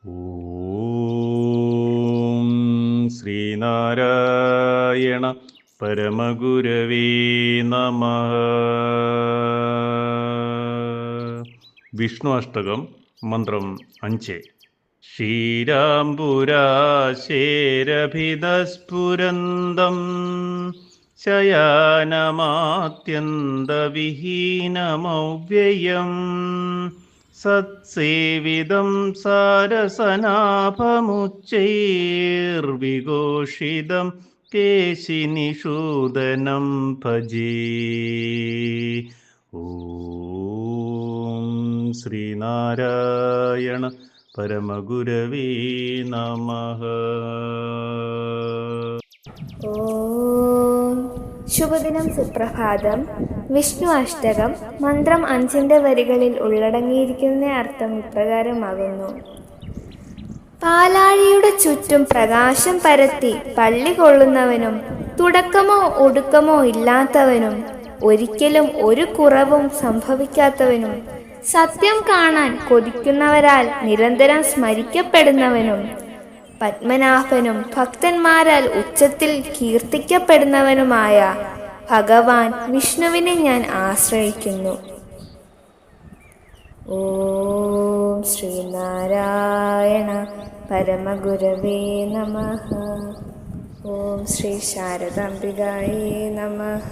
ഓം ശ്രീനാരായണ പരമഗുരവേ നമഃ. വിഷ്ണു അഷ്ടകം മന്ത്രം 5. ശ്രീരാംപുരാശേരഭിതസ്ഫുരന്തം ശയാനമാത്യന്തവിഹീനമവ്യയം സത്സേവിതം സാരസനാഭമുച്ചൈർവിഘോഷിതം കേശിനിഷൂദനം ഭജേ. ഓം ശ്രീനാരായണ പരമഗുരവേ നമഃ. ശുഭദിനം, സുപ്രഭാതം. വിഷ്ണു അഷ്ടകം മന്ത്രം 5 വരികളിൽ ഉള്ളടങ്ങിയിരിക്കുന്ന അർത്ഥം ഇപ്രകാരമാകുന്നു. പാലാഴിയുടെ ചുറ്റും പ്രകാശം പരത്തി പള്ളി കൊള്ളുന്നവനും തുടക്കമോ ഒടുക്കമോ ഇല്ലാത്തവനും ഒരിക്കലും ഒരു കുറവും സംഭവിക്കാത്തവനും സത്യം കാണാൻ കൊതിക്കുന്നവരാൽ നിരന്തരം സ്മരിക്കപ്പെടുന്നവനും പത്മനാഭനും ഭക്തന്മാരാൽ ഉച്ചത്തിൽ കീർത്തിക്കപ്പെടുന്നവനുമായ ഭഗവാൻ വിഷ്ണുവിനെ ഞാൻ ആശ്രയിക്കുന്നു. ഓം ശ്രീനാരായണ പരമഗുരവേ നമഃ. ഓം ശ്രീ ശാരദാംബികായേ നമഃ.